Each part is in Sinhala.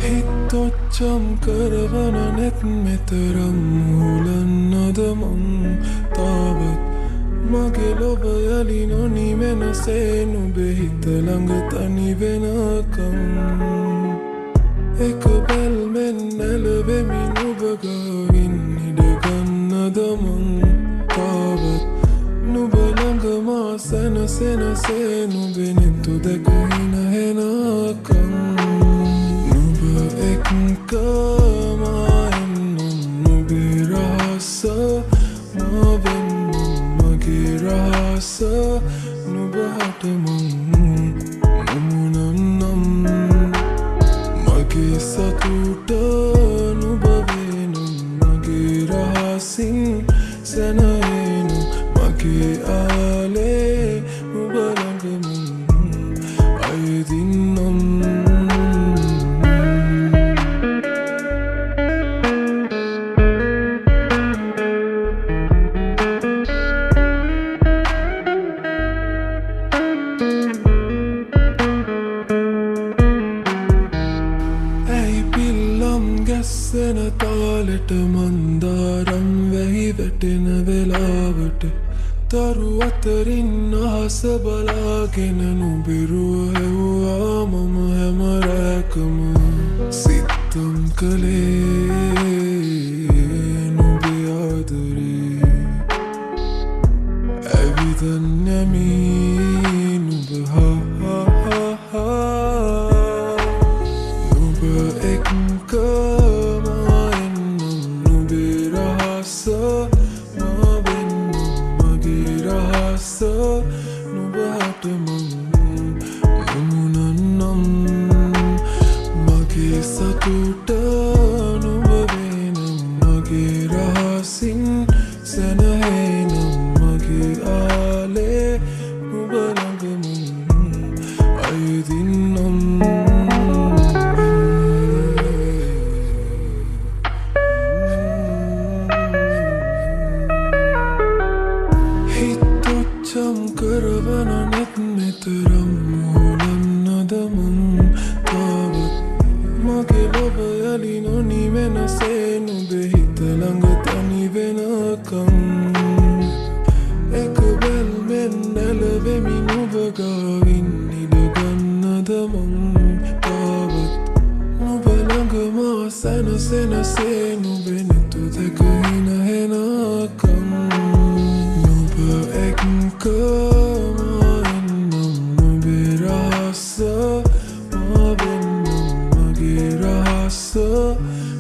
හිතොච්චම් කරවන නෙත් මෙතරම් මුලන්නද මං තාවත් මගේ ලොව යලි නොනිවෙනසේ නුඹේ හිත ළඟ තනි වෙනකම් එක බැල්මෙන් නැලවෙමි නුඹ ගාවින් ඉඩගන්නද මං තාවත් නුඹ ළඟ මා සැනසෙනසේ නුඹේ නෙතු දැක හින හෙනකම් නුඹ එක්කම එන්නම් නුඹේ රහස මා වෙන්නම් මගේ රහස නුඹ හට මං නොමුණන්නම් මගේ සතුට නුඹ වෙනම් මගේ රහසින් සැනහෙනම් මගේ ආලේ නුඹ ළඟ මං අයදින්නම් ගැස්සෙන තාලෙට මන්දාරම් වැහි වැටෙන වෙලාවට තරු අතරින් අහස බලාගෙන නුඹිරුව හෙව්වා මම හැම රැකම සිත්තම් කළේ නුඹේ ආදරේ ඇවිදන් යමි නුඹ නුඹ එක්කම එන්නම් නුඹේ රහස මා වෙන්නම් මගේ රහස නුඹ හට මං නොමුණන්නම් මගේ සතුට නුඹ වෙනම් මගේ රහසින් සැනහෙනම් මගේ ආලේ නුඹ ළඟ මං අයදින්නම් කරවන නෙත් මෙතරම් මුලන්නද මං තාවත් මගේ ලොව යලි නොනිවෙනසේ නුඹේ හිත ළඟ තනි වෙනකම් එක බැල්මෙන් නැලවෙමි නුඹ ගාවින් ඉඩගන්නද මං තාවත් නුඹ ළඟ මා සැනසෙනසේ නුඹේ නෙතු දැක හින හෙනකම් නුඹ එක්කම එන්නම් නුඹේ රහස මා වෙන්නම් මගේ රහස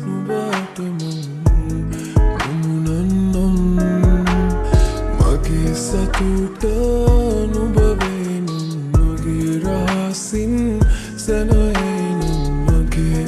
නුඹ හට මං නොමුණන්නම් මගේ සතුට නුඹ වෙනම් මගේ රහසින් සැනහෙනම් මගේ